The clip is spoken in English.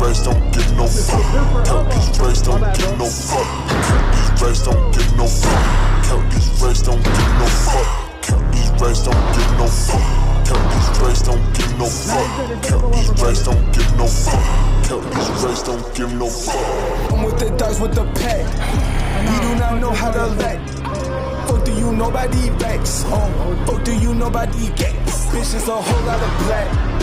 racks don't give no fuck. Count these racks don't give no fuck. Count these racks don't give no fuck. Count these racks don't give no fuck. Count these racks don't give no fuck. Count these racks don't give no fuck. Count these racks don't give no fuck. Count these racks don't give no fuck. I'm with the dogs with the pack. We do not know how to let. Fuck do you nobody banks? Fuck do you nobody get? Bitch is a whole lot of black.